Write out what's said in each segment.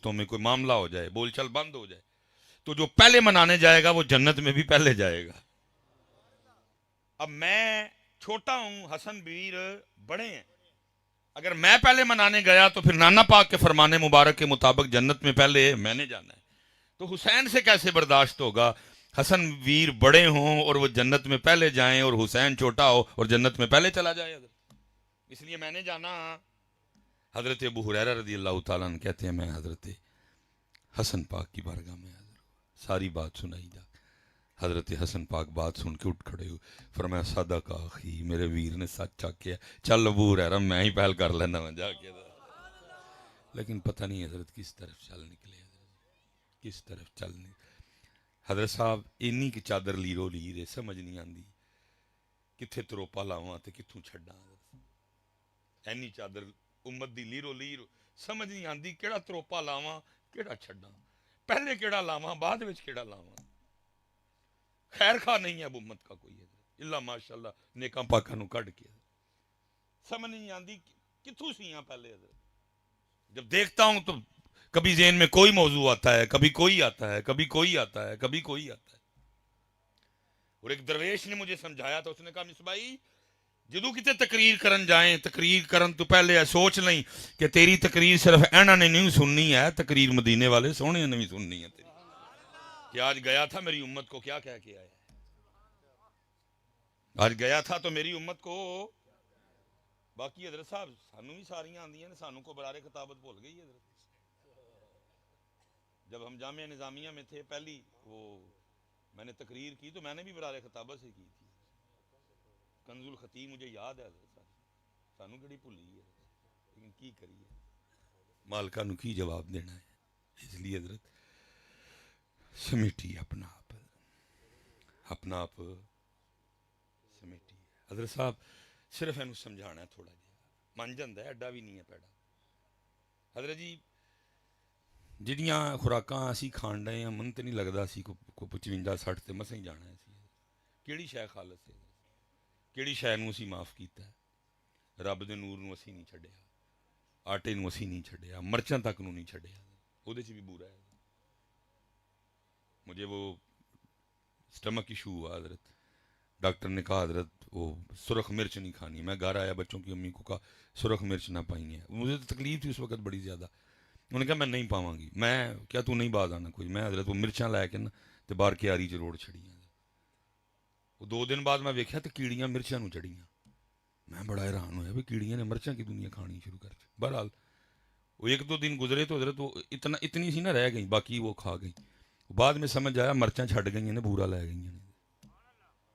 دوستوں میں کوئی معاملہ ہو جائے, بول چال بند ہو جائے, تو جو پہلے منانے جائے گا وہ جنت میں بھی پہلے جائے گا. اب میں چھوٹا ہوں, حسن ویر بڑے ہیں, اگر میں پہلے منانے گیا تو پھر نانا پاک کے فرمان مبارک کے مطابق جنت میں پہلے میں نے جانا ہے. تو حسین سے کیسے برداشت ہوگا حسن ویر بڑے ہوں اور وہ جنت میں پہلے جائیں اور حسین چھوٹا ہو اور جنت میں پہلے چلا جائے. اس لیے میں نے جانا. حضرت ابو ہریرہ رضی اللہ تعالیٰ عنہ کہتے ہیں میں حضرت حسن پاک کی بارگاہ میں حاضر ہوا, ساری بات سنائی جا. حضرت حسن پاک بات سن کے اٹھ کھڑے ہوئے, فرمایا صدق آخی, میرے ویر نے سچ چاکیا, چل ابو ہریرہ میں ہی پہل کر لینا میں جا کے. لیکن پتہ نہیں حضرت کس طرف چل نکلے, کس طرف چل نکلے. حضرت صاحب اینی کی چادر لیرو لیرے سمجھ نہیں آندی کتھے تروپا لاواں تے کتھوں چھڈاں. اینی چادر امت دی لیرو لیرو سمجھ نہیں آندی کیڑا تروپا لاواں کیڑا چھڈاں, پہلے کیڑا لاواں بعد وچ کیڑا لاواں. خیر خواہ نہیں ہے اب امت کا کوئی اللہ ماشاءاللہ نیکاں پاکاں نو کڈ کے. سمجھ نہیں آندی کتھوں سیاں پہلے. جب دیکھتا ہوں تو کبھی ذہن میں کوئی موضوع آتا ہے, کبھی کوئی آتا ہے, کبھی کوئی آتا ہے, کبھی کوئی آتا ہے. اور ایک درویش نے مجھے سمجھایا تھا, اس نے کہا مصباحی جدو کتے تقریر کرن جائیں, تقریر کرن تو پہلے سوچ لیں کہ تیری تقریر صرف اینا نے نہیں سننی ہے, تقریر مدینے والے سونے نے بھی سننی ہے تیری. کہ آج گیا تھا میری امت کو کیا کہہ کے آیا, آج گیا تھا تو میری امت کو. باقی حضرت صاحب سانو بھی ساریاں آندیاں نے, سانو کو برارے خطابت بھول گئی حضرت. جب ہم جامعہ نظامیہ میں تھے پہلی وہ میں نے تقریر کی تو میں نے بھی برارے خطابت سے کی تھی. کنز الخطیب مجھے یاد ہے حضرت صاحب, سانو کیڑی بھولی ہے, لیکن کی کریے مالکہ نو کی جواب دینا ہے. اس لیے حضرت سمیٹی اپنا آپ, اپنا آپ سمیٹی. حضرت صاحب صرف اینو سمجھانا ہے تھوڑا جہا, من جاندا ہے ایڈا بھی نہیں ہے پیڑا. حضرت جی جہاں خوراکاں اسی کھان ڈے ہیں, من تو نہیں لگتا اسی کو 55-60 تے مسیں ہی جانا ہے. کیڑی شے خالص ہے, کیڑی شے نو اسی معاف کیتا ہے. رب دے نور نو اسی نہیں چھڈیا, آٹے نو اسی نہیں چھڈیا, مرچاں تک نو نہیں چھڈیا, وہ بھی بورا ہے. مجھے وہ سٹمک ایشو ہوا حضرت, ڈاکٹر نے کہا حضرت وہ سرخ مرچ نہیں کھانی. میں گھر آیا بچوں کی امی کو کہا سرخ مرچ نہ پائیں. مجھے تو تکلیف تھی اس وقت بڑی زیادہ. انہوں نے کہا میں نہیں پاواں گی. میں کیا تو نہیں باز آنا کوئی, میں حضرت وہ مرچاں لے کے نا تے باہر کیاری چ روڑ چھڑیاں. وہ 2 دن بعد میں ویکھیا تے کیڑیاں مرچاں نو چڑھیاں. میں بڑا حیران ہویا بھی کیڑیاں نے مرچاں کی دنیا کھانی شروع کر دی. بہرحال وہ 1-2 دن گزرے تو حضرت وہ اتنی سی نہ رہ گئی, باقی وہ کھا گئی. بعد میں سمجھ آیا مرچاں چھڈ گئی نے, بورا لے گئی نے.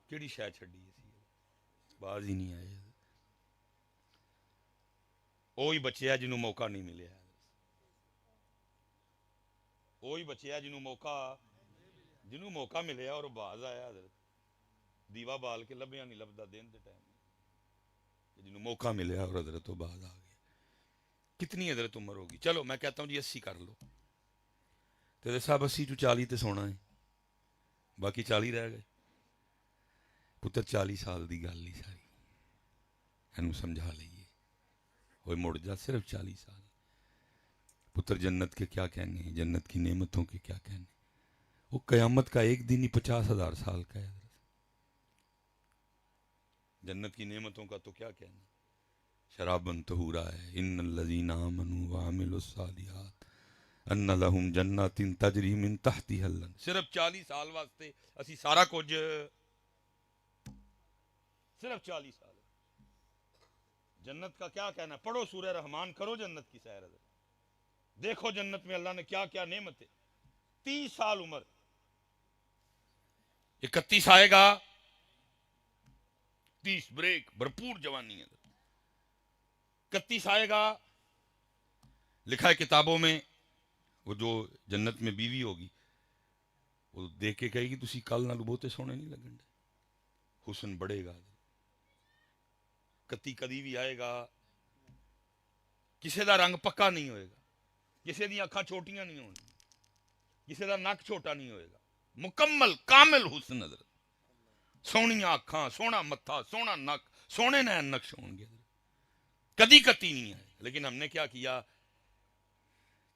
کیڑی شے چھڈی باز ہی نہیں آئے. وہی بچیا جنہوں موقع نہیں ملیا, وہی بچیا جنہوں موقع ملیا اور باز آیا. حضرت دیوا بال کے لبیا نہیں لبدا دن دے ٹائم, جنہوں موقع ملیا اور حضرت وہ باز آ گیا. کتنی حضرت عمر ہوگی, چلو میں کہتا ہوں جی 80 کر لو. تو حضرت صاحب 80 چ 40 تے سونا ہے, باقی 40 رہ گئے. پتر 40 سال دی گل نہیں ساری, اینو سمجھا لئیے. ہوئے مڑ جا صرف 40 سال. پتر جنت کے کیا کہنے ہیں, جنت کی نعمتوں کے کیا کہنے. وہ قیامت کا ایک دن ہی 50,000 سال کا ہے. جنت کی نعمتوں کا تو کیا کہنا. شرابن طہورا ہے, ان الذین آمنوا وعملوا الصالحات ان لہم جنات تجری من تحتها الانہار. صرف 40 سال واسطے اسی سارا کچھ, صرف 40 سال. جنت کا کیا کہنا, پڑھو سورہ رحمان, کرو جنت کی سیر, دیکھو جنت میں اللہ نے کیا کیا نعمت ہے. 30 سال عمر, 31 آئے گا, 30 بریک بھرپور جوانی ہے. 31 آئے گا, لکھا ہے کتابوں میں, وہ جو جنت میں بیوی ہوگی وہ دیکھ کے کہے گی تسی کل نال بہتے سونے نہیں لگن دے. حسن بڑھے گا. کدی بھی آئے گا, کسے دا رنگ پکا نہیں ہوئے گا, کسے دی اکھاں چھوٹیاں نہیں ہونی, کسے دا نک چھوٹا نہیں ہوئے گا. مکمل کامل حسن حضرت, سونیاں اکھاں, سونا متھا, سونا نک, سونے نین نقش ہون گے. کدی کتی نہیں ہے. لیکن ہم نے کیا کیا,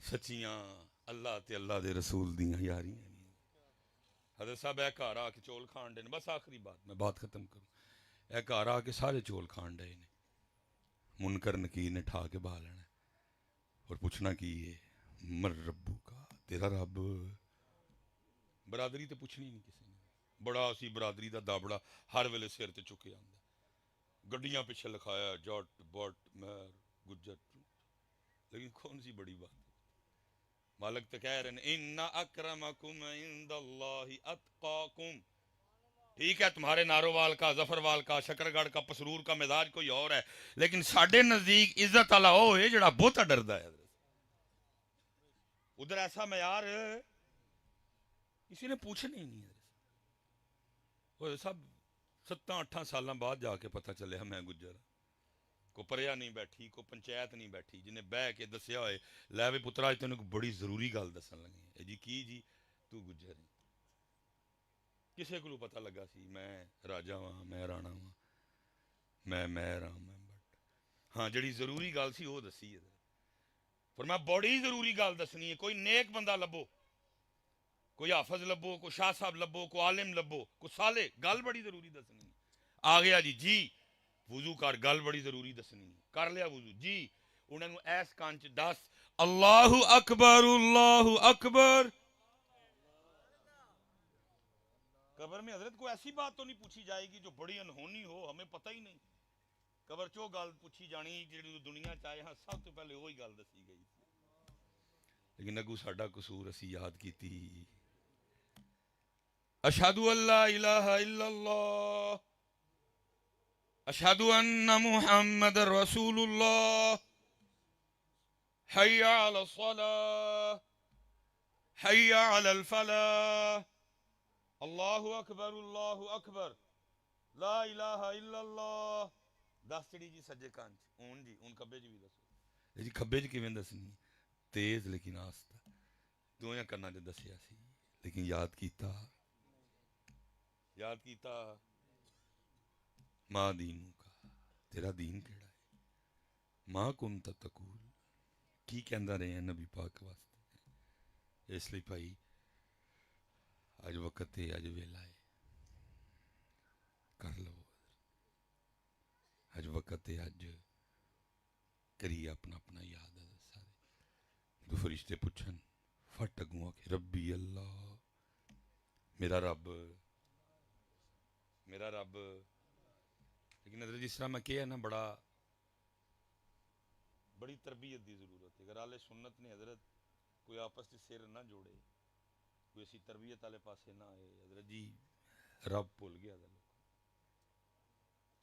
سچیاں اللہ تے اللہ دے رسول دیاں یاریاں. حضرت صاحب اے گھر آ کے چول کھان ڈے نے. بس آخری بات میں بات ختم کروں. اے گھر آ کے سارے چول کھان ڈے نے. منکر نکیر نے ٹھا کے بہا لینا اور پوچھنا کی ہے مر ربو کا, تیرا رب. برادری تے پوچھنی نہیں کسی نے. بڑا اسی برادری دا دابڑا ہر ویلے سر تے چکے آندا. گڈیاں پیچھے لکھایا جٹ بٹ مہر گجر, لیکن کون سی بڑی بات. مالک تو کہہ رہے ہیں ان اکرمکم عند اللہ اتقاکم. ٹھیک ہے تمہارے نارووال کا, ظفروال کا, شکر گڑھ کا, پسرور کا مزاج کوئی اور ہے, لیکن ساڈے نزدیک عزت والا وہ ہے جڑا بہتا ڈردا ہے. ادھر ایسا معیار کسی نے پوچھنا ہی نہیں. وہ سب 7-8 سالاں بعد جا کے پتہ چلے میں گجر. کو پریا نہیں بیٹھی, کو پنچایت نہیں بیٹھی جنہیں بہ کے دسیا ہوئے لے بھی پترا تینوں کو بڑی ضروری گل دسن لگی. جی کی جی تو گجر ہے. کسے کو پتہ لگا سی میں راجا ہاں, میں رانا ہاں, میں مہر ہاں, میں بٹ. ہاں جڑی ضروری گل سی وہ دسی ہے. پر میں بڑی ضروری گل دسنی ہے. کوئی نیک بندہ لبو, کوئی حافظ لبو, کوئی شاہ صاحب لبو, کوئی عالم لبو, کوئی صالح. گل بڑی ضروری دسنی ہے. آ گیا جی وضو کر, گل بڑی ضروری دسنی ہے. کر لیا وضو جی, انہوں نے ایس کان چ دس اللہ اکبر اللہ اکبر. قبر میں حضرت کو ایسی بات تو نہیں پوچھی جائے گی جو بڑی انہونی ہو, ہمیں پتہ ہی نہیں. قبر چو گل پوچھی جانی جی دنیا چاہے ہاں سب تو پہلے وہی گل دسی گئی. لیکن اگو ساڈا قصور اسی یاد کیتی. اشہد ان لا الہ الا اللہ اشہد ان محمد رسول اللہ حی علی الصلاة حی علی الفلاح اللہ اکبر لا الہ الا اللہ. دس چڑی جی سجے کان چ اون جی اون کبے جی بھی دسو جی. کبے چ کیویں دسنی تیز لیکن آستہ. دویاں کرنا چ دسیا سی لیکن یاد کیتا ماں دینوں کا, تیرا دین کیڑا ہے. ماں کنت تقول کی کہندا رہے ہیں نبی پاک واسطے. اس لیے بھائی اج وقت ہے, اج ویلا ہے, کر لو. اج وقت ہے, اج کری اپنا اپنا یاد ہے سارے. تو فرشتے پوچھن فٹ اگوں کہ ربی اللہ, میرا رب میرا رب. لیکن حضرت جس طرح میں کہا نا بڑی تربیت دی ضرورت ہے. اگر آلے سنت نے حضرت کوئی آپس سے سر نہ جوڑے, کوئی ایسی تربیت والے پاسے نہ آئے, حضرت جی رب بھول گیا تھا.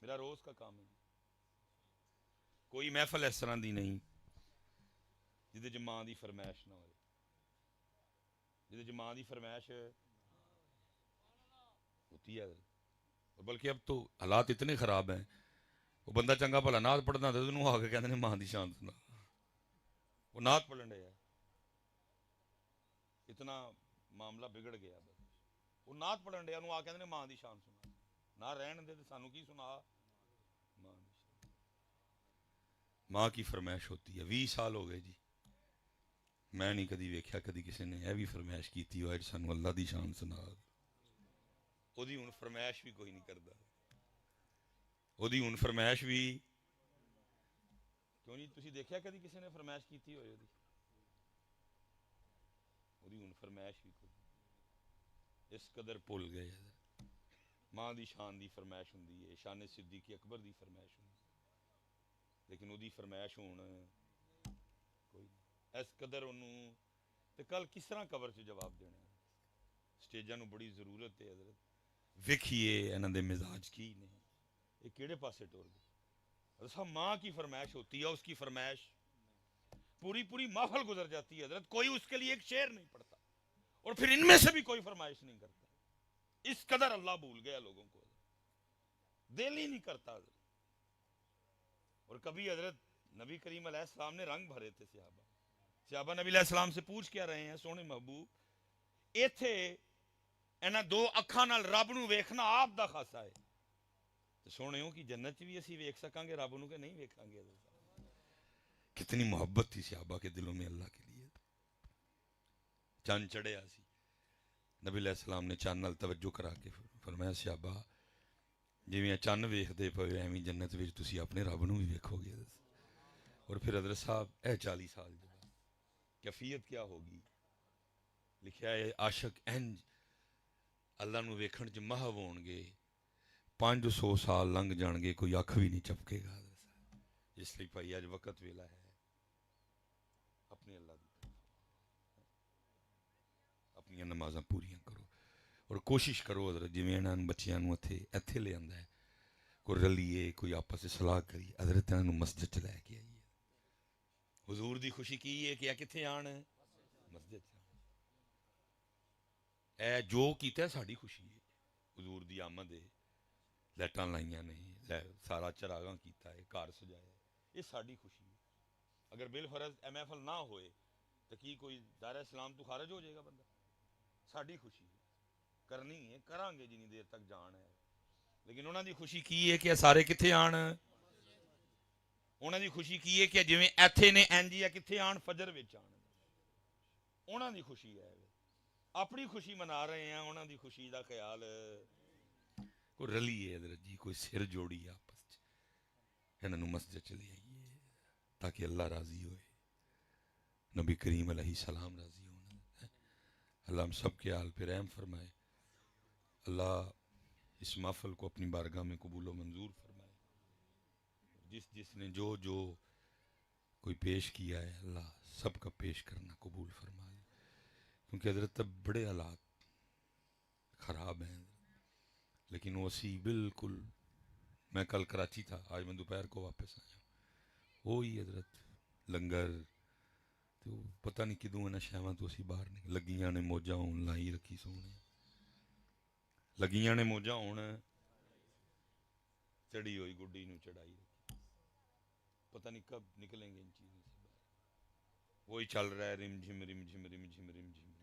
میرا روز کا کام ہے. کوئی محفل اس طرح دی نہیں جہد چ ماں دی فرمائش نہ ہوئے, جہد چ ماں دی فرمائش ہوتی ہے. اور بلکہ اب تو حالات اتنے خراب ہیں, وہ بندہ چنگا بھلا نعت پڑھنا تو انہوں آ کے کہتے ہیں ماں دی شان سنا. وہ نعت پڑھن ڈے, اتنا معاملہ بگڑ گیا. بس وہ نعت پڑھن ڈے, انہوں آ کے کہتے ہیں ماں دی شان سنا. نہ رہن دے تو سانو کی سنا. ماں دی شان, ماں کی فرمائش ہوتی ہے. 20 سال ہو گئے جی, میں نہیں کدی ویکھیا کدی کسی نے یہ بھی فرمائش کیتی ہو سانو اللہ دی شان سنا. وہ دی ہن فرمائش بھی کوئی نہیں کردا. وہ دی ہن فرمائش بھی کیوں نہیں. تسی دیکھیا کدی کسی نے فرمائش کیتی ہوئے وہ دی ہن فرمائش بھی کوئی اس قدر بھول گئے. ماں دی شان دی فرمائش ہوندی ہے, شان صدیق اکبر دی فرمائش ہوندی, لیکن وہ دی فرمائش ہون کوئی نہیں. اس قدر انہوں تے کل کس طرح قبر سے جواب دینا ہے. سٹیجاں نو بڑی ضرورت ہے حضرت. ویکھیے انہاں دے مزاج کی نے, یہ کیڑے پاسے ٹور گئے. صاحب ماں کی فرمائش ہوتی ہے, اس کی فرمائش پوری محفل گزر جاتی ہے حضرت, کوئی اس کے لیے ایک شعر نہیں پڑتا, اور پھر ان میں سے بھی کوئی فرمائش نہیں کرتا. اس قدر اللہ بھول گیا لوگوں کو, دل ہی نہیں کرتا حضرت. اور کبھی حضرت نبی کریم علیہ السلام نے رنگ بھرے تھے. صحابہ نبی علیہ السلام سے پوچھ کیا رہے ہیں سونے محبوب, ایتھے انہاں دو اکھاں نال رب نو ویکھنا آپ دا خاصا ہے, تو سونے ہو کہ جنت بھی اسی ویکھ سکاں گے رب نو کہ نہیں ویکھاں گے. کتنی محبت تھی صحابہ کے دلوں میں اللہ کے لیے. چند چڑھیا سی، نبی علیہ السلام نے چند نال توجہ کرا کے فرمایا صحابہ جویں چند ویکھدے پئے ایویں جنت وچ تسی اپنے رب نوں بھی ویکھو گے۔ اور پھر حضرت صاحب 40 سال دے بعد کیفیت کیا ہوگی؟ لکھیا ہے عاشق انج اللہ نوں ویکھن چ محو ہون گے 500 سال لنگ جان گے کوئی اکھ بھی نہیں چپکے گا۔ اس لیے بھائی اج وقت ویلا ہے اپنے اللہ دی طرف اپنی نمازاں پوریاں کرو اور کوشش کرو حضرت جویں انہاں بچیاں نوں ایتھے لے آندا ہے کوئی رلیے کوئی آپس سے صلاح کریے حضرت انہاں نوں مسجد چ لے کے آئیے۔ حضور دی خوشی کی ہے کہ کتنے آن مسجد چ اے جو کیتا ہے ساڈی خوشی ہے، حضور دی آمد ہے، لائٹاں لائیاں نے سارا چراغاں کیتا ہے گھر سجایا ہے، یہ ساڈی خوشی ہے۔ اگر بالفرض اے محفل نہ ہوئے تو کی کوئی دائرہ اسلام تو خارج ہو جائے گا بندہ؟ ساڈی خوشی ہے، کرنی ہے کران گے جنی دیر تک جان ہے، لیکن انہاں دی خوشی کی ہے کہ سارے کتنے آن، انہاں دی خوشی کی ہے کہ جویں ایتھے نے انج یا کتنے آن فجر وچ آن، انہاں دی خوشی ہے۔ اپنی خوشی منا رہے ہیں، انہاں دی خوشی دا خیال کوئی رلیے حضرت جی کوئی سر جوڑی آپس انہاں نوں مسجد چلی آئیے تاکہ اللہ راضی ہوئے، نبی کریم علیہ السلام راضی ہونا۔ اللہ ہم سب کے حال پہ رحم فرمائے، اللہ اس محفل کو اپنی بارگاہ میں قبول و منظور فرمائے، جس نے جو کوئی پیش کیا ہے اللہ سب کا پیش کرنا قبول فرمائے، کیونکہ حضرت تب بڑے حالات خراب ہیں، لیکن وہ اسی بالکل، میں کل کراچی تھا آج میں دوپہر کو واپس آیا وہی حضرت لنگر تو پتہ نہیں کدوں انہیں شہواں تو اسی باہر نکل لگیاں نے موجاں ہون لائی رکھی سونے، لگیاں نے موجاں ہون چڑی ہوئی گڈی نو چڑھائی رکھی، پتہ نہیں کب نکلیں گے ان چیزوں سے باہر، وہی چل رہا ہے رم جھم رم جھم رم جھم رم جھم رم،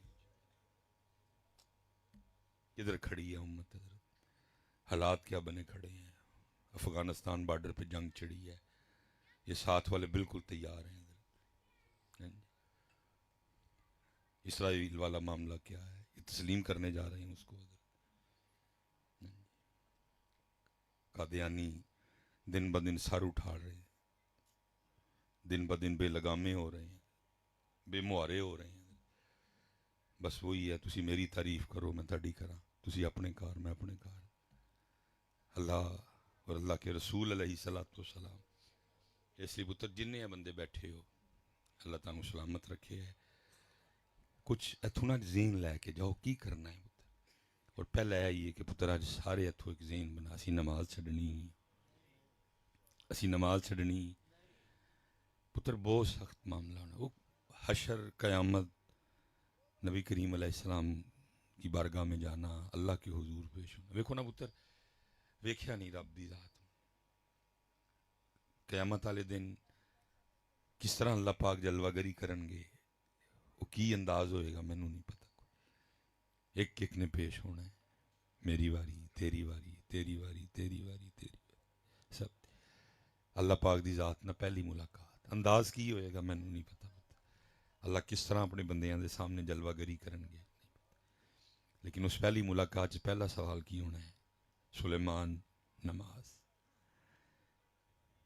کدھر کھڑی ہے امت حضرت؟ حالات کیا بنے کھڑے ہیں؟ افغانستان بارڈر پہ جنگ چڑھی ہے، یہ ساتھ والے بالکل تیار ہیں حضرت، اسرائیل والا معاملہ کیا ہے یہ تسلیم کرنے جا رہے ہیں اس کو حضرت، قادیانی دن بدن سر اٹھا رہے ہیں، دن بدن بے لگامے ہو رہے ہیں، بے مہارے ہو رہے ہیں، بس وہی ہے تسی میری تعریف کرو میں تہاڈی کراں، تسی اپنے کار میں اپنے کار، اللہ اور اللہ کے رسول علیہ الصلوۃ والسلام، اس لیے پتر جننے بندے بیٹھے ہو اللہ تعالیٰ سلامت رکھے ہے، کچھ اتھوں نہ ذہن لے کے جاؤ کی کرنا ہے پتر، اور پہلے یہ کہ پتر اج سارے اتھوں ایک ذہن بنا اسی نماز چھڈنی، اسی نماز چھڈنی، پتر بہت سخت معاملہ ہونا، وہ حشر قیامت نبی کریم علیہ السلام کی بارگاہ میں جانا، اللہ کے حضور پیش ہونا، ویکھو نا پتر ویکھیا نہیں رب دی ذات، قیامت والے دن کس طرح اللہ پاک جلوہ گری کرن گے، وہ کی انداز ہوئے گا مینوں نہیں پتہ، ایک ایک نے پیش ہونا ہے، میری واری تیری واری تیری واری تیری واری تیری واری، سب اللہ پاک دی ذات نہ پہلی ملاقات، انداز کی ہوئے گا مینوں نہیں پتہ، اللہ کس طرح اپنے بندیاں دے سامنے جلوہ گری کرن گے، لیکن اس پہلی ملاقات چ پہلا سوال کی ہونا ہے سلیمان نماز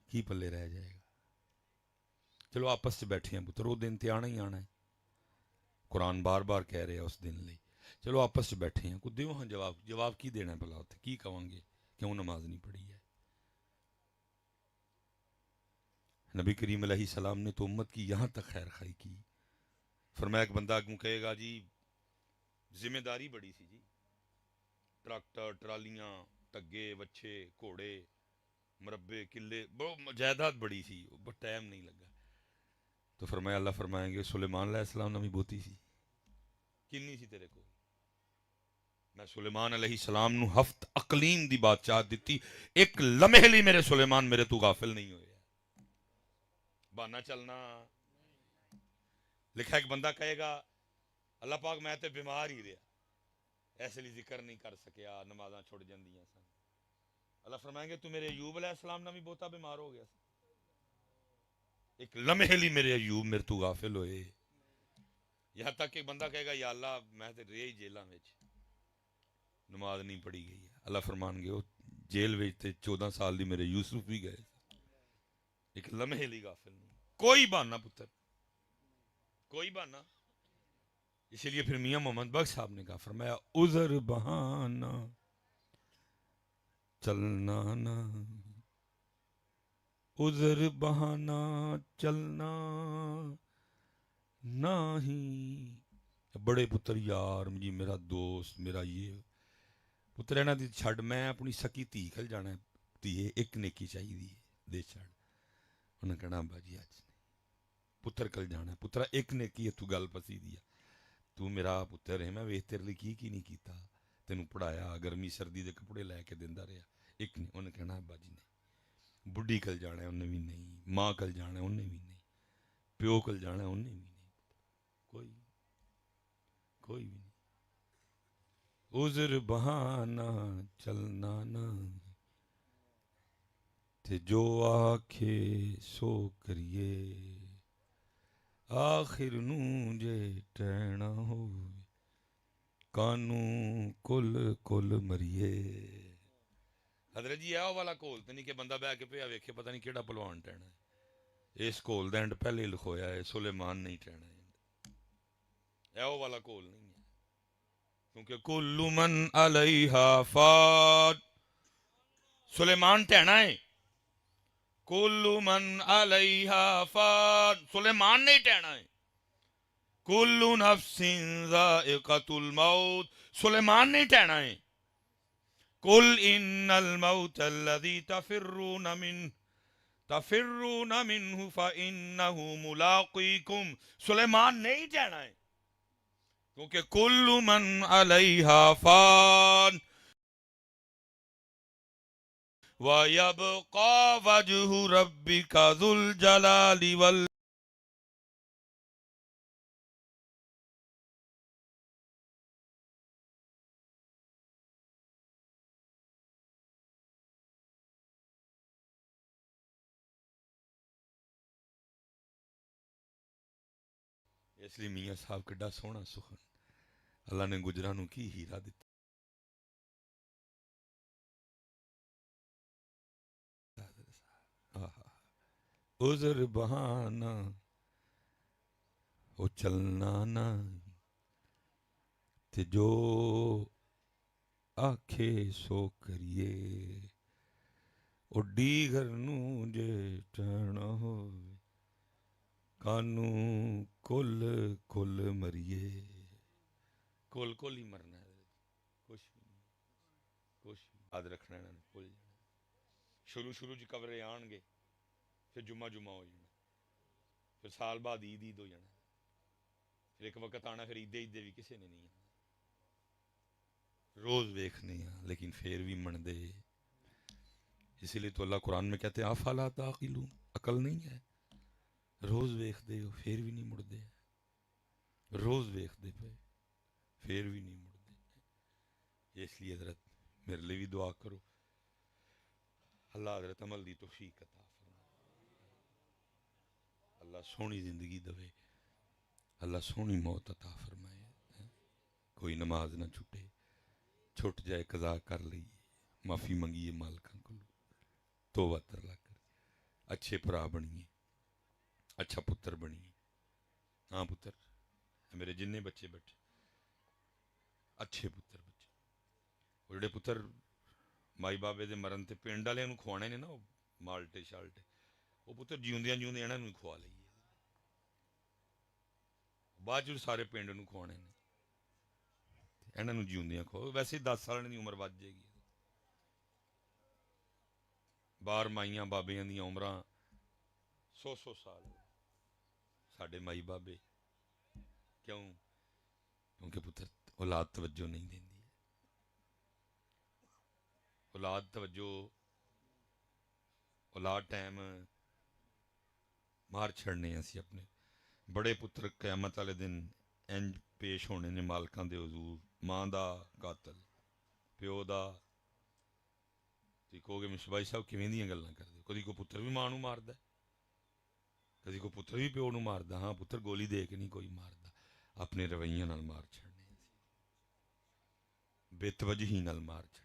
کی پلے رہ جائے گا؟ چلو آپس سے بیٹھے ہیں پتر وہ دن تے آنا ہی آنا ہے، قرآن بار بار کہہ رہے ہیں اس دن لئی، چلو آپس سے بیٹھے ہیں کو دیو ہاں جواب کی دینا ہے بھلا اتنے کی کہوں گے کیوں نماز نہیں پڑھی ہے؟ نبی کریم علیہ السلام نے تو امت کی یہاں تک خیر خائی کی، فرمایا ایک بندہ کیوں کہے گا جی ذمہ داری بڑی سی جی، ٹریکٹر ٹرالیاں ٹگے وچھے گھوڑے مربے قلعے جائیداد بڑی سی بس ٹائم نہیں لگا، تو فرمایا اللہ فرمائیں گے سلیمان علیہ السلام نے بھی بوتی سی کنی سی تیرے کو، میں سلیمان علیہ السلام نو ہفت اقلیم دی بادشاہ دیتی، ایک لمحے لی میرے سلیمان میرے تو غافل نہیں ہوئے، بہانا چلنا، لکھا ایک بندہ کہے گا اللہ پاک میں تے بیمار ہی رہا ایسے لیے ذکر نہیں کر سکیا نمازاں چھوڑ جاندیاں سن، اللہ فرمائیں گے تو میرے ایوب علیہ السلام نہ بھی بہتا بیمار ہو گیا سی، ایک لمحے لی میرے ایوب میرے تو غافل ہوئے، یہاں تک کہ بندہ کہے گا یا اللہ میں تے رہی جیلاں وچ نماز نہیں پڑھی گئی ہے، اللہ فرمان گے وہ جیل وچ تے 14 سال دی میرے یوسف بھی گئے، ایک لمحے لی غافل نہیں، کوئی بہانہ پتر، کوئی بہانہ۔ اسی لیے پھر میاں محمد بخش صاحب نے کہا، فرمایا عذر بہانہ چلنا نہ، عذر بہانہ چلنا نہیں، بڑے پتر یار جی میرا دوست میرا یہ پتر انہاں دی چھڈ، میں اپنی سکی دھی کھل جانا ہے، دھیے ایک نیکی چاہیے دے چھڑ، انہیں کہنا ابا جی اج پتر کل جانا ہے، پترا ایک نیکی ہے تو گل پسی دیا، تو میرا پتر ہے، میں ویخ تیرے لیے کی نہیں کیتا، تینوں پڑھایا گرمی سردی دے کپڑے لے کے دیندا رہا، ایک نہیں، انہیں کہنا ابا جی نہیں، بڈھی کل جانا ہے انہیں بھی نہیں، ماں کل جانا ہے انہیں بھی نہیں، پیو کل جانا ہے انہیں بھی نہیں، کوئی کوئی بھی نہیں، عذر بہانہ چلنا نہ، تے جو آکھے سو کریے، آخر نوں جے ٹہنا ہوئے کانوں کل کل مریے۔ حضرت جی آہ والا کول تے نہیں کہ بندہ بہ کے پیا ویکھے پتہ نہیں کیڑا پلوان ٹہنا ہے، اس کول دا اینڈ پہلے ہی لکھویا ہے سلیمان نہیں ٹہنا ہے، آہ والا کول نہیں ہے، کیونکہ کل من علیہا فان، سلیمان ٹہنا ہے، کل من علیہا فان، سلیمان نہیں ٹہنا ہے، کل نفس ذائقۃ الموت، سلیمان نہیں ٹہنا ہے، قل ان الموت الذي تفرون منه فانه ملاقيكم، سلیمان نہیں ٹہنا ہے، کیونکہ کل من علیہا فان وَيَبْقَى وَجْهُ رَبِّكَ ذُو الْجَلَالِ اس لیے میاں صاحب کڈا سونا سخن اللہ نے گجرانوں کی ہیرا دیتا، عذر بہانہ وہ چلنا نہ، تے جو آکھے سو کریے، او ڈیگر نوں جے ٹہنا ہوئے کانوں کل کل مریے، کل کل ہی مرنا ہے، کچھ بھی نہیں، کچھ بھی یاد رکھنا ہے، بھول جانا، شروع جی کورے آن گے، پھر جمعہ ہو جانا، پھر سال بعد عید ہو جانا، پھر ایک وقت آنا پھر عید بھی کسی نے نہیں آنا، روز ویکھنے ہیں لیکن پھر بھی من دے، اسی لیے تو اللہ قرآن میں کہتے ہیں افلا تعقلون، عقل نہیں ہے، روز ویکھ دے ہو پھر بھی نہیں مڑ دے، روز ویکھ دے پہ پھر بھی نہیں مڑ دے، اس لیے حضرت میرے لیے بھی دعا کرو، اللہ حضرت عمل دی توفیق عطا فرمائے، اللہ سونی زندگی دے، اللہ سونی موت عطا فرمائے، کوئی نماز نہ چھٹے، چھٹ جائے قضا کر لئیے، معافی منگیے مالکاں کو، توبہ ترلا کر، اچھے پرا بنیے، اچھا پتر بنیے، ہاں پتر میرے جننے بچے بیٹھے اچھے پتر بچے، وہ جڑے پتر مائی بابے دے مرن تے پنڈ والے نوں کھوانے نے نا مالٹے شالٹے، وہ پتر جیوندیاں انہاں نوں کھوا لئیے، بعد جو سارے پنڈ نوں کھوانے نے، انہاں نوں جیوندیاں کھواؤ، ویسے 10 سال دی عمر ود جائے گی، بار مائیاں بابیاں دیاں عمراں 100 سال ساڈے مائی بابے، کیوں؟ کیونکہ پتر اولاد توجہ نہیں دیندی، اولاد توجہ، اولاد ٹائم مار چھڑنے اسی اپنے بڑے پتر قیامت والے دن انج پیش ہونے نے مالکاں دے حضور، ماں دا قاتل، پیو دا، تے کہو گے مصباحی صاحب کیویں دیاں گلاں کردے، کدی کوئی پتر بھی ماں نوں ماردا ہے، کدی کوئی پتر بھی پیو نوں ماردا، ہاں پتر گولی دے کے نہیں کوئی ماردا، ਆਪਣੇ ਰਵੱਈਆਂ ਨਾਲ ਮਾਰ ਛੱਡਣੇ, ਬੇਤਵਜਹੀ ਨਾਲ ਮਾਰ ਛੱਡਣੇ।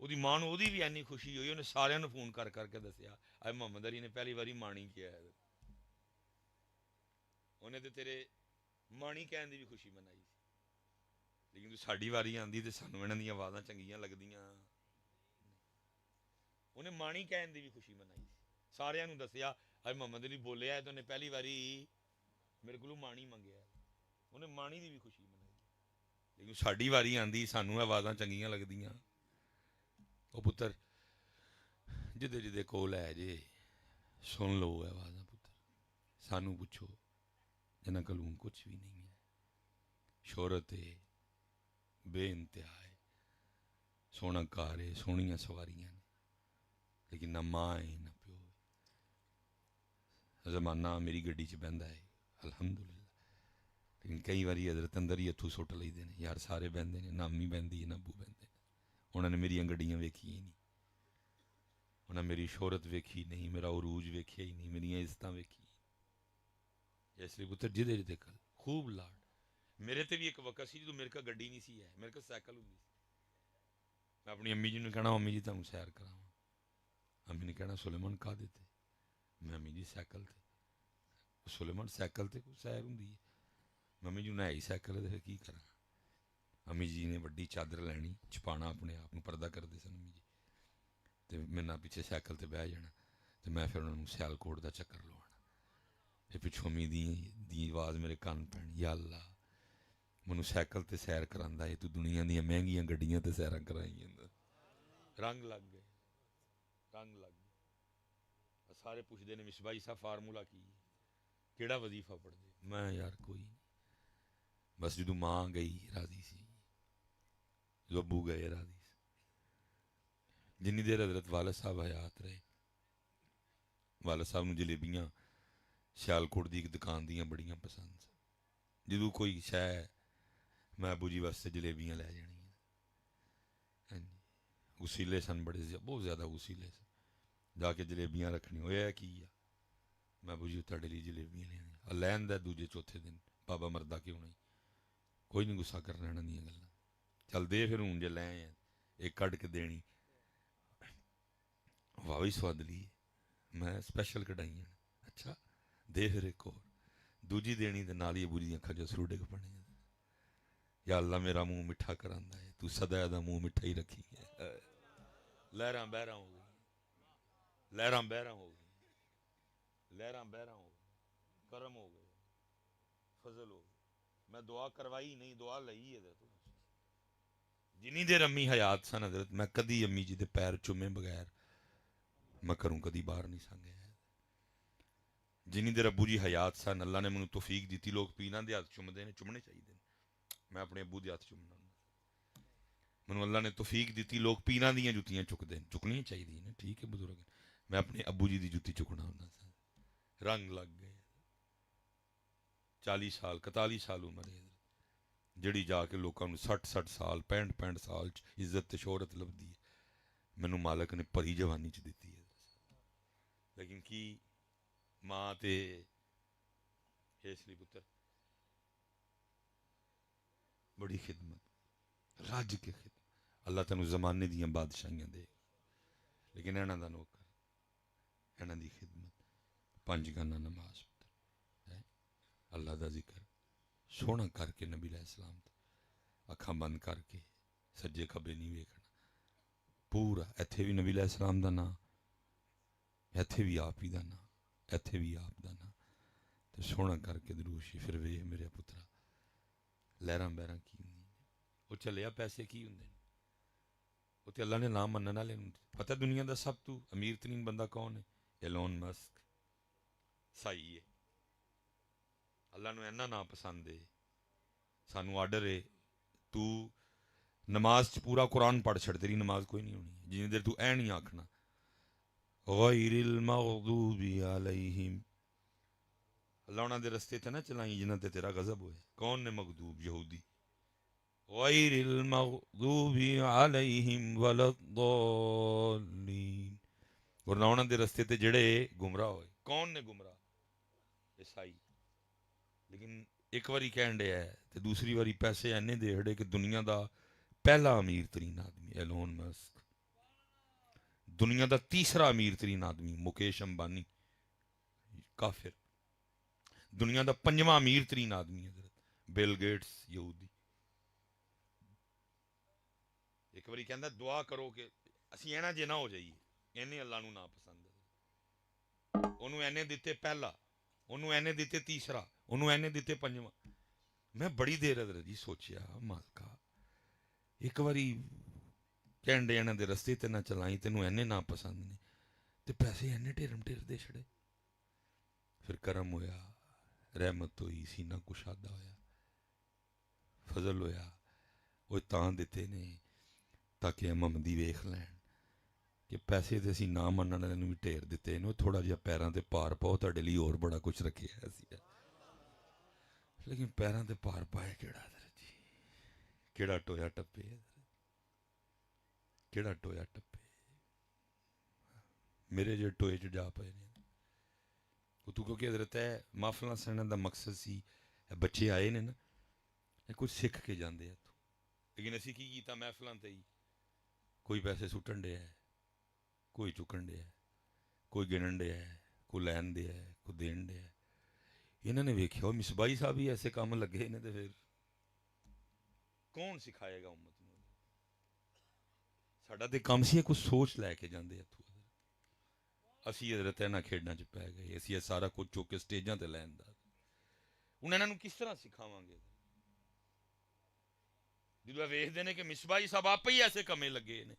ਉਹਦੀ ਮਾਂ ਨੂੰ ਉਹਦੀ ਵੀ ਇੰਨੀ ਖੁਸ਼ੀ ਹੋਈ, ਉਹਨੇ ਸਾਰਿਆਂ ਨੂੰ ਫੋਨ ਕਰ ਕਰਕੇ ਦੱਸਿਆ ਅੱਜ ਮੁਹੰਮਦ ਅਲੀ ਨੇ ਪਹਿਲੀ ਵਾਰੀ ਮਾਣੀ ਕਿਹਾ ਹੈ। ਉਹਨੇ ਤੇ ਤੇਰੇ ਮਾਣੀ ਕਹਿਣ ਦੀ ਵੀ ਖੁਸ਼ੀ ਮਨਾਈ ਸੀ, ਲੇਕਿਨ ਜਦੋਂ ਸਾਡੀ ਵਾਰੀ ਆਉਂਦੀ ਤੇ ਸਾਨੂੰ ਇਹਨਾਂ ਦੀਆਂ ਆਵਾਜ਼ਾਂ ਚੰਗੀਆਂ ਲੱਗਦੀਆਂ। ਉਹਨੇ ਮਾਣੀ ਕਹਿਣ ਦੀ ਵੀ ਖੁਸ਼ੀ ਮਨਾਈ ਸੀ, ਸਾਰਿਆਂ ਨੂੰ ਦੱਸਿਆ ਅੱਜ ਮੁਹੰਮਦ ਅਲੀ ਬੋਲਿਆ ਤੇ ਉਹਨੇ ਪਹਿਲੀ ਵਾਰੀ ਮੇਰੇ ਕੋਲੋਂ ਮਾਣੀ ਮੰਗਿਆ, ਉਹਨੇ ਮਾਣੀ ਦੀ ਵੀ ਖੁਸ਼ੀ ਮਨਾਈ। ਲੇਕਿਨ ਸਾਡੀ ਵਾਰੀ ਆਉਂਦੀ ਸਾਨੂੰ ਆਵਾਜ਼ਾਂ ਚੰਗੀਆਂ ਲੱਗਦੀਆਂ। ਉਹ ਪੁੱਤਰ ਜਿਹਦੇ ਜਿਹਦੇ ਕੋਲ ਹੈ ਜੇ ਸੁਣ ਲਓ ਆਵਾਜ਼ਾਂ ਪੁੱਤਰ, ਸਾਨੂੰ ਪੁੱਛੋ ਜਿਨ੍ਹਾਂ ਕੋਲ ਕੁਛ ਵੀ ਨਹੀਂ ਹੈ, ਸ਼ੋਹਰਤ ਹੈ, ਬੇਇੰਤਹਾ ਹੈ, ਸੋਹਣਾ ਘਰ ਹੈ, ਸੋਹਣੀਆਂ ਸਵਾਰੀਆਂ ਨੇ, ਲੇਕਿਨ ਨਾ ਮਾਂ ਹੈ ਨਾ ਪਿਓ ਹੈ। ਜ਼ਮਾਨਾ ਮੇਰੀ ਗੱਡੀ 'ਚ ਬਹਿੰਦਾ ਹੈ ਅਲਹਮਦੁਲਿਲਾ, ਲੇਕਿਨ ਕਈ ਵਾਰੀ ਹਜ਼ਰਤ ਅੰਦਰ ਹੀ ਹੱਥੋਂ ਸੁੱਟ ਲਈਦੇ ਨੇ, ਯਾਰ ਸਾਰੇ ਬਹਿੰਦੇ ਨੇ, ਨਾ ਅੰਮੀ ਬਹਿੰਦੀ ਹੈ ਨਾ ਅੱਬੂ ਬਹਿੰਦੇ ਨੇ, ਉਹਨਾਂ ਨੇ ਮੇਰੀਆਂ ਗੱਡੀਆਂ ਵੇਖੀਆਂ ਹੀ ਨਹੀਂ, ਉਹਨਾਂ ਮੇਰੀ ਸ਼ੋਹਰਤ ਵੇਖੀ ਨਹੀਂ, ਮੇਰਾ ਉਰੂਜ ਵੇਖਿਆ ਹੀ ਨਹੀਂ, ਮੇਰੀਆਂ ਇੱਜ਼ਤਾਂ ਵੇਖੀ। ਇਸ ਲਈ ਪੁੱਤਰ ਜਿਹਦੇ ਜਿਹਦੇ ਕੋਲ ਖੂਬ ਲਾਡ। ਮੇਰੇ ਤੇ ਵੀ ਇੱਕ ਵਕਤ ਸੀ ਜਦੋਂ ਮੇਰੇ ਕੋਲ ਗੱਡੀ ਨਹੀਂ ਸੀ ਹੈ, ਮੇਰੇ ਕੋਲ ਸਾਈਕਲ ਹੁੰਦੀ ਸੀ। ਮੈਂ ਆਪਣੀ ਅੰਮੀ ਜੀ ਨੂੰ ਕਹਿਣਾ ਅੰਮੀ ਜੀ ਤੁਹਾਨੂੰ ਸੈਰ ਕਰਾਵਾਂ, ਅੰਮੀ ਨੇ ਕਹਿਣਾ ਸੁਲੇਮਾਨ ਕਾਹਦੇ ਤੇ? ਮੈਂ ਅੰਮੀ ਜੀ ਸਾਈਕਲ ਤੇ। ਸੁਲੇਮਾਨ ਸਾਈਕਲ ਤੇ ਕੋਈ ਸੈਰ ਹੁੰਦੀ ਹੈ? ਮੰਮੀ ਜੀ ਨੂੰ ਹੈ ਹੀ ਸਾਈਕਲ ਤੇ ਫਿਰ ਕੀ ਕਰਾਂ? ਅੰਮੀ ਜੀ ਨੇ ਵੱਡੀ ਚਾਦਰ ਲੈਣੀ, ਛਪਾਣਾ ਆਪਣੇ ਆਪ ਨੂੰ, ਪਰਦਾ ਕਰਦੇ ਸਨ ਅੰਮੀ ਜੀ, ਅਤੇ ਮੇਰੇ ਨਾਲ ਪਿੱਛੇ ਸਾਈਕਲ 'ਤੇ ਬਹਿ ਜਾਣਾ, ਅਤੇ ਮੈਂ ਫਿਰ ਉਹਨਾਂ ਨੂੰ ਸਿਆਲਕੋਟ ਦਾ ਚੱਕਰ ਲਵਾਉਣਾ। ਫਿਰ ਪਿੱਛੋਂ ਅੰਮੀ ਦੀ ਆਵਾਜ਼ ਮੇਰੇ ਕੰਨ ਪੈਣੀ, ਯਾ ਅੱਲਾ ਮੈਨੂੰ ਸਾਈਕਲ 'ਤੇ ਸੈਰ ਕਰਾਉਂਦਾ ਹੈ, ਤੂੰ ਦੁਨੀਆ ਦੀਆਂ ਮਹਿੰਗੀਆਂ ਗੱਡੀਆਂ 'ਤੇ ਸੈਰਾਂ ਕਰਾਈ ਜਾਂਦਾ। ਰੰਗ ਲੱਗ ਗਏ, ਰੰਗ ਲੱਗ ਗਏ। ਸਾਰੇ ਪੁੱਛਦੇ ਨੇ ਮਿਸਬਾਈ ਸਾਹਿਬ ਫਾਰਮੂਲਾ ਕੀ ਹੈ, ਕਿਹੜਾ ਵਜ਼ੀਫਾ ਪੜ੍ਹਦੇ? ਮੈਂ ਯਾਰ ਕੋਈ ਨਹੀਂ, ਬਸ ਜਦੋਂ ਮਾਂ ਗਈ ਰਾਜ਼ੀ ਸੀ, ਜਦੋਂ ਅੱਬੂ ਗਏ ਰਾਜ਼ੀ ਸੀ। ਜਿੰਨੀ ਦੇਰ ਹਜ਼ਰਤ ਵਾਲਦ ਸਾਹਿਬ ਹਯਾਤ ਰਹੇ, ਵਾਲਦ ਸਾਹਿਬ ਨੂੰ ਜਲੇਬੀਆਂ ਸਿਆਲਕੋਟ ਦੀ ਇੱਕ ਦੁਕਾਨ ਦੀਆਂ ਬੜੀਆਂ ਪਸੰਦ ਸੀ। ਜਦੋਂ ਕੋਈ ਸ਼ੈ ਮੈਂ ਅਬੂ ਜੀ ਵਾਸਤੇ ਜਲੇਬੀਆਂ ਲੈ ਜਾਣੀਆਂ। ਹਾਂਜੀ, ਉਸੀਲੇ ਸਨ ਬੜੇ, ਬਹੁਤ ਜ਼ਿਆਦਾ ਉਸੀਲੇ ਸਨ। ਜਾ ਕੇ ਜਲੇਬੀਆਂ ਰੱਖਣੀ, ਹੋਇਆ ਕੀ ਆ, ਮੈਂ ਅਬੂ ਜੀ ਤੁਹਾਡੇ ਲਈ ਜਲੇਬੀਆਂ ਲੈਣੀਆਂ। ਲੈਣ ਦਾ ਦੂਜੇ ਚੌਥੇ ਦਿਨ ਬਾਬਾ ਮਰਦਾ ਕਿਉਂ ਨਹੀਂ, ਕੋਈ ਨਹੀਂ ਗੁੱਸਾ ਕਰਨਾ ਇਹਨਾਂ ਦੀਆਂ ਗੱਲਾਂ, ਚੱਲ ਦੇ ਫਿਰ ਹੁਣ ਜੇ ਲੈ ਆਏ ਇੱਕ ਕੱਢ ਕੇ ਦੇਣੀ, ਵਾਹ ਵੀ ਸਵਾਦਲੀ, ਮੈਂ ਸਪੈਸ਼ਲ ਕਢਾਈਆਂ। ਅੱਛਾ ਦੇ ਫਿਰ ਇੱਕ ਹੋਰ, ਦੂਜੀ ਦੇਣੀ ਤੇ ਨਾਲ ਹੀ ਅਬੂ ਜੀ ਦੀਆਂ ਅੱਖਾਂ 'ਚ ਅਥਰੂ ਡਿੱਗ ਪੈਣੇ। ਯਾ ਅੱਲਾ ਮੇਰਾ ਮੂੰਹ ਮਿੱਠਾ ਕਰਾਂਦਾ ਹੈ, ਤੂੰ ਸਦਾ ਇਹਦਾ ਮੂੰਹ ਮਿੱਠਾ ਹੀ ਰੱਖੀ ਹੈ। ਲਹਿਰਾਂ ਬਹਿਰਾਂ ਹੋ ਗਈ, ਲਹਿਰਾਂ ਬਹਿਰਾਂ ਹੋ ਗਈ, ਲਹਿਰਾਂ ਬਹਿਰਾਂ ਹੋ ਗਈ, ਕਰਮ ਹੋ ਗਏ, ਫਜ਼ਲ ਹੋ ਗਈ। ਮੈਂ ਦੁਆ ਕਰਵਾਈ ਨਹੀਂ, ਦੁਆ ਲਈ ਹੈ। ਜਿੰਨੀ ਦੇਰ ਅੰਮੀ ਹਯਾਤ ਸਨ ਹਜ਼ਰਤ, ਮੈਂ ਕਦੀ ਅੰਮੀ ਜੀ ਦੇ ਪੈਰ ਚੁੰਮੇ ਬਗੈਰ ਮੈਂ ਘਰੋਂ ਕਦੀ ਬਾਹਰ ਨਹੀਂ ਸਾਂ ਗਿਆ। ਜਿੰਨੀ ਦੇਰ ਅੱਬੂ ਜੀ ਹਯਾਤ ਸਨ, ਅੱਲਾ ਨੇ ਮੈਨੂੰ ਤੌਫੀਕ ਦਿੱਤੀ। ਲੋਕ ਪੀਰਾਂ ਦੇ ਹੱਥ ਚੁੰਮਦੇ ਨੇ, ਚੁੰਮਣੇ ਚਾਹੀਦੇ ਨੇ, ਮੈਂ ਆਪਣੇ ਅੱਬੂ ਦੇ ਹੱਥ ਚੁੰਮਣਾ। ਮੈਨੂੰ ਅੱਲਾ ਨੇ ਤੌਫੀਕ ਦਿੱਤੀ। ਲੋਕ ਪੀਰਾਂ ਦੀਆਂ ਜੁੱਤੀਆਂ ਚੁੱਕਦੇ ਨੇ, ਚੁੱਕਣੀਆਂ ਚਾਹੀਦੀਆਂ ਨੇ, ਠੀਕ ਹੈ ਬਜ਼ੁਰਗ, ਮੈਂ ਆਪਣੇ ਅੱਬੂ ਜੀ ਦੀ ਜੁੱਤੀ ਚੁੱਕਣਾ ਹੁੰਦਾ ਸਾਂ। ਰੰਗ ਲੱਗ ਗਏ। 40 ਸਾਲ 41 ਸਾਲ ਉਮਰ ਹੈ ਜਿਹੜੀ ਜਾ ਕੇ ਲੋਕਾਂ ਨੂੰ 60 ਸਾਲ 65 ਸਾਲ 'ਚ ਇੱਜ਼ਤ ਤੇ ਸ਼ੋਹਰਤ ਲੱਭਦੀ ਹੈ, ਮੈਨੂੰ ਮਾਲਕ ਨੇ ਭਰੀ ਜਵਾਨੀ 'ਚ ਦਿੱਤੀ ਹੈ। ਲੇਕਿਨ ਕੀ ਮਾਂ ਤੇ ਇਸ ਲਈ ਪੁੱਤਰ ਬੜੀ ਖਿਦਮਤ, ਰੱਜ ਕੇ ਖਿਦਮਤ। ਅੱਲਾ ਤੈਨੂੰ ਜ਼ਮਾਨੇ ਦੀਆਂ ਬਾਦਸ਼ਾਹੀਆਂ ਦੇ, ਲੇਕਿਨ ਇਹਨਾਂ ਦਾ ਨੌਕਰ, ਇਹਨਾਂ ਦੀ ਖਿਦਮਤ। 5 ਗਾਨਾ ਨਮਾਜ਼ ਹੈ, ਅੱਲਾ ਦਾ ਜ਼ਿਕਰ ਸੋਹਣਾ ਕਰਕੇ, ਨਬੀ ਅਲੈਹਿ ਸਲਾਮ ਅੱਖਾਂ ਬੰਦ ਕਰਕੇ, ਸੱਜੇ ਖੱਬੇ ਨਹੀਂ ਵੇਖਣਾ ਪੂਰਾ। ਇੱਥੇ ਵੀ ਨਬੀ ਅਲੈਹਿ ਸਲਾਮ ਦਾ ਨਾਂ, ਇੱਥੇ ਵੀ ਆਪ ਹੀ ਦਾ ਨਾਂ, ਇੱਥੇ ਵੀ ਆਪ ਦਾ ਨਾਂ, ਤੇ ਸੋਹਣਾ ਕਰਕੇ ਦਰੂਸ਼ੀ। ਫਿਰ ਵੇਖ ਮੇਰੇ ਪੁੱਤਰਾ, ਲਹਿਰਾਂ ਬਹਿਰਾਂ ਕੀ ਹੁੰਦੀਆਂ, ਉਹ ਚੱਲਿਆ ਪੈਸੇ ਕੀ ਹੁੰਦੇ ਨੇ, ਉਹ ਤੇ ਅੱਲਾ ਨੇ ਨਾਮ ਮੰਨਣ ਵਾਲੇ ਨੂੰ ਪਤਾ। ਦੁਨੀਆ ਦਾ ਸਭ ਤੋਂ ਅਮੀਰ ਤਰੀਨ ਬੰਦਾ ਕੌਣ ਹੈ? ਐਲੋਨ ਮਸਕ, ਸਹੀ ਹੈ। ਅੱਲਾ ਨੂੰ ਇੰਨਾ ਨਾ ਪਸੰਦ ਹੈ, ਸਾਨੂੰ ਆਰਡਰ ਹੈ ਤੂੰ ਨਮਾਜ਼ 'ਚ ਪੂਰਾ ਕੁਰਾਨ ਪੜ੍ਹ ਛੱਡ, ਤੇਰੀ ਨਮਾਜ਼ ਕੋਈ ਨਹੀਂ ਹੋਣੀ ਜਿੰਨੀ ਦੇਰ ਤੂੰ ਐ ਨਹੀਂ ਆਖਣਾ ਗੈਰਿਲ ਮਗਦੂਬੀ ਅਲੈਹਿਮ। ਅੱਲਾ ਉਹਨਾਂ ਦੇ ਰਸਤੇ ਤੇ ਨਾ ਚਲਾਈ ਜਿਨ੍ਹਾਂ ਤੇ ਤੇਰਾ ਗਜ਼ਬ ਹੋਏ। ਕੌਣ ਨੇ ਮਗਦੂਬ? ਯਹੂਦੀ। ਗੈਰਿਲ ਮਗਦੂਬੀ ਅਲੈਹਿਮ ਵਲੱਦਾਲੀਨ। ਵਰਨਾ ਉਹਨਾਂ ਦੇ ਰਸਤੇ ਤੇ ਜਿਹੜੇ ਗੁੰਮਰਾਹ ਹੋਏ। ਕੌਣ ਨੇ ਗੁੰਮਰਾਹ? ਈਸਾਈ। ਲੇਕਿਨ ਇੱਕ ਵਾਰੀ ਕਹਿਣ ਡਿਆ ਤੇ ਦੂਸਰੀ ਵਾਰੀ ਪੈਸੇ ਐਨੇ ਦੇ ਹੜੇ ਕਿ ਦੁਨੀਆ ਦਾ ਪਹਿਲਾ ਅਮੀਰ ਤਰੀਨ ਆਦਮੀ ਐਲੋਨ ਮਸਕ, ਦੁਨੀਆ ਦਾ ਤੀਸਰਾ ਅਮੀਰ ਤਰੀਨ ਆਦਮੀ ਮੁਕੇਸ਼ ਅੰਬਾਨੀ ਕਾਫਿਰ, ਦੁਨੀਆ ਦਾ 5ਵਾਂ ਅਮੀਰ ਤਰੀਨ ਆਦਮੀ ਬਿਲ ਗੇਟਸ ਯਹੂਦੀ। ਇੱਕ ਵਾਰੀ ਕਹਿੰਦਾ ਦੁਆ ਕਰੋ ਕਿ ਅਸੀਂ ਐਨਾ ਜੇ ਨਾ ਹੋ ਜਾਈਏ, ਇਹਨੇ ਅੱਲਾ ਨੂੰ ਨਾ ਪਸੰਦ। ਉਹਨੂੰ ਐਨੇ ਦਿੱਤੇ ਪਹਿਲਾ, ਉਹਨੂੰ ਐਨੇ ਦਿੱਤੇ ਤੀਸਰਾ, ਉਹਨੂੰ ਐਨੇ ਦਿੱਤੇ 5ਵਾਂ। ਮੈਂ ਬੜੀ ਦੇਰ ਜੀ ਸੋਚਿਆ, ਮਾਲਕਾ ਇੱਕ ਵਾਰੀ ਕਹਿਣ ਡੇ ਇਹਨਾਂ ਦੇ ਰਸਤੇ ਤੇ ਨਾ ਚਲਾਈ, ਤੈਨੂੰ ਐਨੇ ਨਾ ਪਸੰਦ ਨੇ ਤੇ ਪੈਸੇ ਐਨੇ ਢੇਰਮ ਢੇਰ ਦੇ ਛੜੇ। ਫਿਰ ਕਰਮ ਹੋਇਆ, ਰਹਿਮਤ ਹੋਈ, ਸੀਨਾ ਕੁਸ਼ਾਦਾ ਹੋਇਆ, ਫਜ਼ਲ ਹੋਇਆ। ਉਹ ਤਾਂ ਦਿੱਤੇ ਨੇ ਤਾਂ ਕਿ ਮੁਹੰਮਦੀ ਵੇਖ ਲੈਣ ਕਿ ਪੈਸੇ ਤੇ ਅਸੀਂ ਨਾ ਮੰਨਣ ਵਾਲਿਆਂ ਨੂੰ ਵੀ ਢੇਰ ਦਿੱਤੇ ਨੇ। ਥੋੜਾ ਜਿਹਾ ਪੈਰਾਂ ਤੇ ਭਾਰ ਪਾਓ, ਤੁਹਾਡੇ ਲਈ ਹੋਰ ਬੜਾ ਕੁਛ ਰੱਖਿਆ ਅਸੀਂ। ਲੇਕਿਨ ਪੈਰਾਂ ਤੇ ਭਾਰ ਪਾਏ ਕਿਹੜਾ ਜੀ, ਕਿਹੜਾ ਟੋਇਆ ਟੱਪੇ, ਕਿਹੜਾ ਟੋਇਆ ਟੱਪੇ। ਮੇਰੇ ਜਿਹੜੇ ਟੋਏ 'ਚ ਜਾ ਪਏ ਨੇ ਉਹ ਤੂੰ, ਕਿਉਂਕਿ ਹਜ਼ਰਤ ਹੈ ਮਾਫਲਾਂ ਸਹਿਣ ਦਾ ਮਕਸਦ ਸੀ ਬੱਚੇ ਆਏ ਨੇ ਨਾ, ਇਹ ਕੁਝ ਸਿੱਖ ਕੇ ਜਾਂਦੇ ਆ ਇੱਥੋਂ। ਲੇਕਿਨ ਅਸੀਂ ਕੀ ਕੀਤਾ, ਮਹਿਫਲਾਂ ਤੇ ਹੀ ਕੋਈ ਪੈਸੇ ਸੁੱਟਣ ਡਿਆ, ਕੋਈ ਚੁੱਕਣ ਡਿਆ, ਕੋਈ ਗਿਣਨ ਡਿਆ, ਕੋਈ ਲੈਣ ਡਿਆ, ਕੋਈ ਦੇਣ ਡਿਆ। ਇਹਨਾਂ ਨੇ ਵੇਖਿਆ ਉਹ ਮਿਸਬਾਈ ਸਾਹਿਬ ਹੀ ਐਸੇ ਕੰਮ ਲੱਗੇ ਨੇ, ਤੇ ਫਿਰ ਕੌਣ ਸਿਖਾਏਗਾ ਉਮਤ ਨੂੰ? ਸਾਡਾ ਤੇ ਕੰਮ ਸੀ ਕੁਝ ਸੋਚ ਲੈ ਕੇ ਜਾਂਦੇ ਇੱਥੋਂ। ਅਸੀਂ ਹਜ਼ਰਤ ਇਹਨਾਂ ਖੇਡਾਂ 'ਚ ਪੈ ਗਏ, ਅਸੀਂ ਇਹ ਸਾਰਾ ਕੁਝ ਚੁੱਕ ਕੇ ਸਟੇਜਾਂ ਤੇ ਲੈਣ ਦਾ। ਹੁਣ ਇਹਨਾਂ ਨੂੰ ਕਿਸ ਤਰ੍ਹਾਂ ਸਿਖਾਵਾਂਗੇ ਜਦੋਂ ਵੇਖਦੇ ਨੇ ਕਿ ਮਿਸਬਾਈ ਸਾਹਿਬ ਆਪੇ ਹੀ ਐਸੇ ਕੰਮੇ ਲੱਗੇ ਨੇ?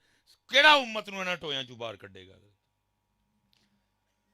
ਕਿਹੜਾ ਉਮਤ ਨੂੰ ਇਹਨਾਂ ਟੋਇਆਂ 'ਚੋਂ ਬਾਹਰ ਕੱਢੇਗਾ?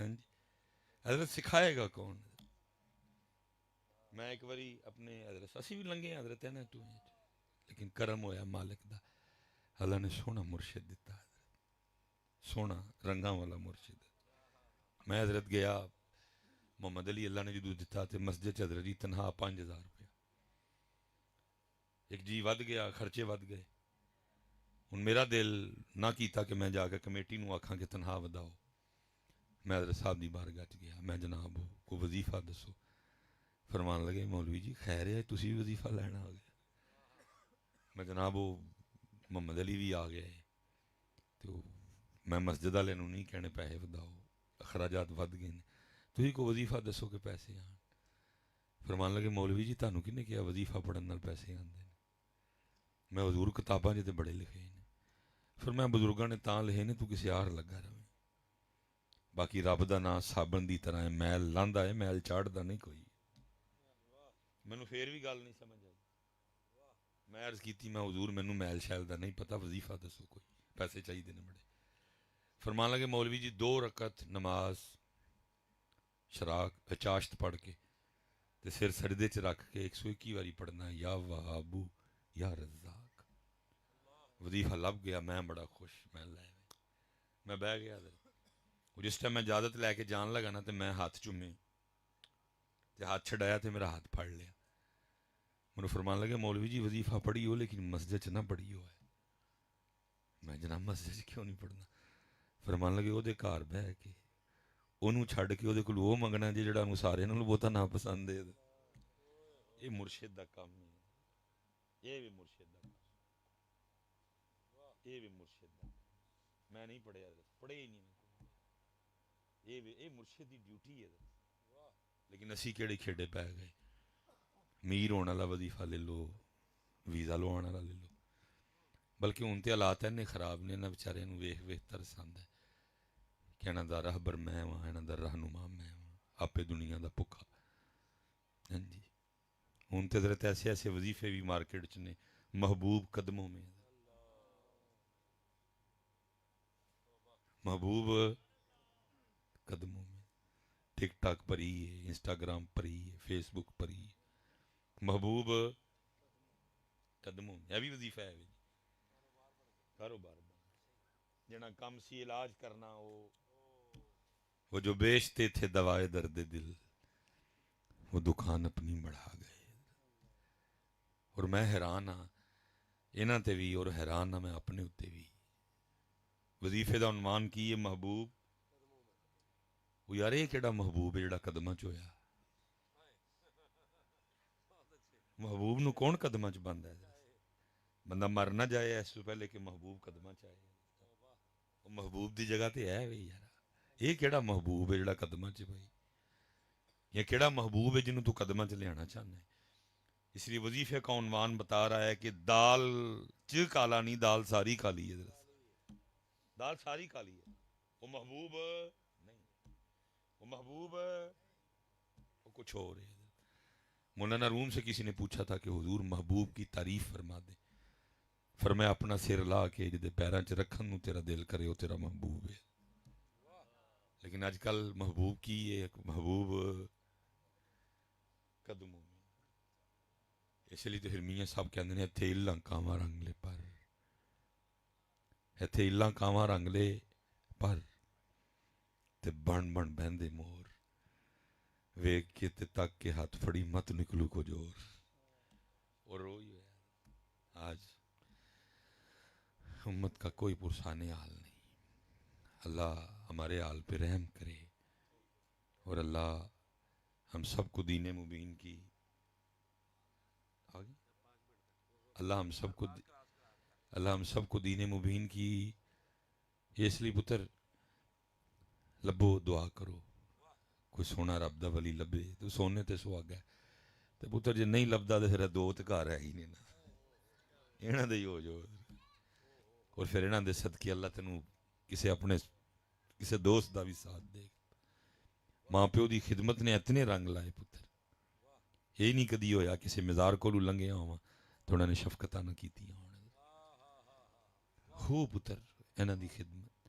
ہاں جی حضرت سکھائے گا کون؟ میں ایک باری اپنے حضرت اسی بھی لنگے حضرت ہے نا تو لیکن کرم ہویا مالک دا اللہ نے سونا مرشد دیتا حضرت سونا رنگاں والا مرشد میں حضرت گیا محمد علی اللہ نے جدو دیتا تے مسجد چ حضرت جی تنہا 5000 روپیہ ایک جی ود گیا خرچے ود گئے ہن میرا دل نہ کیتا کہ میں جا کے کمیٹی نو آکھاں کہ تنہا وداؤ میں حضرت صاحب دی بارگاہ چ گیا میں جناب کو وظیفہ دسو فرمان لگے مولوی جی خیر ہے تسی بھی وظیفہ لینا آ گیا میں جناب وہ محمد علی بھی آ گئے تو میں مسجد والے نو نہیں کہنے پیسے وداؤ اخراجات ود گئے نے تسی کو وظیفہ دسو کہ پیسے آن فرمان لگے مولوی جی تانوں کنے کیا وظیفہ پڑھن نال پیسے آندے نے میں حضور کتاباں جے تے بڑے لکھے نے پھر میں بزرگاں نے تاں لکھے نے تو کسی آر لگا رہے باقی رب دا نام صابن دی طرح ہے میل لاندا ہے میل چاڑدا نہیں کوئی مینوں پھر بھی گل نہیں سمجھ آئی میں عرض کیتی میں حضور مینوں میل شیل دا نہیں پتہ وظیفہ دسو کوئی پیسے چاہیے نے بڑے فرمان لگے مولوی جی 2 رکعت نماز شراق چاشت پڑھ کے تے سر سجدے چ رکھ کے 121 واری پڑھنا یا وہابو یا رزاق وظیفہ لب گیا میں بڑا خوش میں لے میں بہ گیا جس ٹائم میں اجازت لے کے جان لگا نا تے میں ہاتھ چومے تے ہاتھ چھڈایا تے میرا ہاتھ پھڑ لیا مجھے فرمان لگے مولوی جی وظیفہ پڑھی ہو لیکن مسجد چ نہ پڑھی ہو ہے میں جناب مسجد چ کیوں نہیں پڑھنا فرمان لگے وہ گھر بہ کے انہوں چھڈ کے وہ کول وہ منگنا جی جڑا سارے نال بہتا نا پسند ہے یہ مرشد دا کام ہے یہ بھی مرشد دا کام یہ بھی مرشد دا میں نہیں پڑھیا پڑھے ہی نہیں یہ مرشد دی ڈیوٹی ہے لیکن اسی کیڑے کھیڈے پی گئے میر ہونے والا وظیفہ لے لو ویزا لوانے والا لے لو بلکہ ہوں تو حالات اینے خراب نے انہاں بیچارے ویخ ویخ ترس آندا ہے کہ انہاں دا راہبر میں ہاں انہاں دا رہنما میں ہاں آپے دنیا دا بھکا ہاں جی ہوں تو حضرت ایسے ایسے وظیفے بھی مارکیٹ چ نے محبوب قدموں میں محبوب قدموں میں ٹک ٹاک پر ہی ہے انسٹاگرام پر ہی ہے فیس بک پر ہی ہے محبوب قدموں میں یہ بھی وظیفہ ہے کاروبار جنا کم سی علاج کرنا وہ جو بیچتے تھے دوائے درد دل وہ دکان اپنی بڑھا گئے اور میں حیران ہاں انہاں تے بھی اور حیران ہاں میں اپنے اتے بھی وظیفے دا عنوان کی ہے محبوب وہ یار یہ کیڑا محبوب ہے جڑا قدماں چ ہویا محبوب نو کون قدماں چ بندا ہے بندہ مر نہ جائے اس تو پہلے کہ محبوب قدماں چ آئے وہ محبوب دی جگہ تے ہے وی یار یہ کیڑا محبوب ہے جڑا قدماں چ بھائی یہ کیڑا محبوب ہے جنوں تو قدماں چ لیانا چاہنا ہے اس لیے وظیفے کا عنوان بتا رہا ہے کہ دال چ کالا نہیں دال ساری کالی ہے دال ساری کالی ہے وہ محبوب نہیں وہ محبوب وہ کچھ اور ہے مولانا روم سے کسی نے پوچھا تھا کہ حضور محبوب کی تعریف فرما دے فرمایا اپنا سر لا کے جدے پیراں چ رکھن نو تیرا دل کرے وہ تیرا محبوب ہے لیکن اج کل محبوب کی ہے محبوب قدموں میں اس لیے تو پھر میاں صاحب کہندے نے اتھے الاں کاواں رنگ لے پر اتھے الاں کاواں رنگ لے پر تے بن بن بہندے مور ویکھ کے تے تک کے ہاتھ پھڑی مت نکلو کو جور اور روئی ہے آج امت کا کوئی پرسان حال نہیں اللہ ہمارے حال پہ رحم کرے اور اللہ ہم سب کو دین مبین کی اللہ ہم سب کو دین مبین کی اس لیے پتر لبو دعا کرو کوئی سونا رب دا ولی لبے تو سونے تے سہاگا ہے تو پتر جے نہیں لبدا تو پھر دو تے گھر ہے ہی نہیں نا انہاں دے ہی ہو جو اور پھر انہاں دے صدقے اللہ تینوں کسے اپنے کسے دوست دا بھی ساتھ دے ماں پیو دی خدمت نے اتنے رنگ لائے پتر یہ نہیں کدی ہویا کسے مزار کو لنگیا ہوا تو انہوں نے شفقتہ نہ کیتی ہون خوب پتر انہاں دی خدمت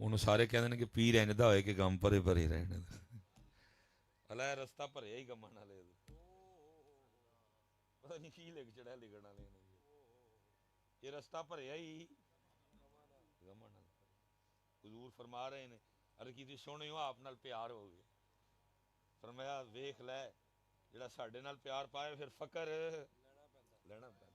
ਉਹਨੂੰ ਸਾਰੇ ਕਹਿੰਦੇ ਨੇ ਕਿ ਪੀਰ ਇੰਝ ਦਾ ਹੋਏ ਕਿ ਗਮ ਭਰੇ ਭਰੇ ਰਹਿਣ। ਅਲਾ ਰਸਤਾ ਭਰਿਆ ਹੀ ਗਮਾਂ ਨਾਲੇ ਪਤਾ ਨਹੀਂ ਕੀ ਲਿਖ ਚੜਿਆ ਲਿਖਣ ਵਾਲੇ ਨੇ ਇਹ ਰਸਤਾ ਭਰਿਆ ਹੀ ਗਮਾਂ ਨਾਲ। ਹਜ਼ੂਰ ਫਰਮਾ ਰਹੇ ਨੇ ਅਰ ਕੀਤੀ ਸੁਣਿਓ ਆਪ ਨਾਲ ਪਿਆਰ ਹੋ ਗਿਆ। ਫਰਮਾਇਆ ਵੇਖ ਲੈ ਜਿਹੜਾ ਸਾਡੇ ਨਾਲ ਪਿਆਰ ਪਾਏ ਫਿਰ ਫਕਰ ਲੈਣਾ ਪੈਂਦਾ।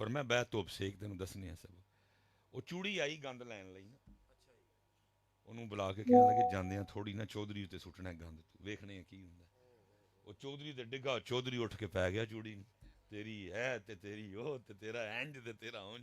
فرمایا بہ ਧੁੱਪ ਸੇਕ ਤੈਨੂੰ ਦੱਸਨੇ ਆ ਸਭ। ਉਹ ਚੂੜੀ ਆਈ ਗੰਦ ਲੈਣ ਲਈ ਨਾ, ਉਹਨੂੰ ਬੁਲਾ ਕੇ ਕਹਿਣ ਲੱਗੇ ਜਾਂਦਿਆਂ ਥੋੜੀ ਨਾ ਚੌਧਰੀ ਉੱਤੇ ਸੁੱਟਣਾ ਗੰਦ, ਤੂੰ ਵੇਖਣੇ ਆ ਕੀ ਹੁੰਦਾ। ਉਹ ਚੌਧਰੀ ਤੇ ਡਿੱਗਾ, ਚੌਧਰੀ ਉੱਠ ਕੇ ਪੈ ਗਿਆ ਚੂੜੀ ਨੂੰ, ਤੇਰੀ ਹੈ ਤੇ ਤੇਰੀ ਉਹ ਤੇ ਤੇਰਾ ਇੰਜ ਤੇ ਤੇਰਾ ਉਂਝ।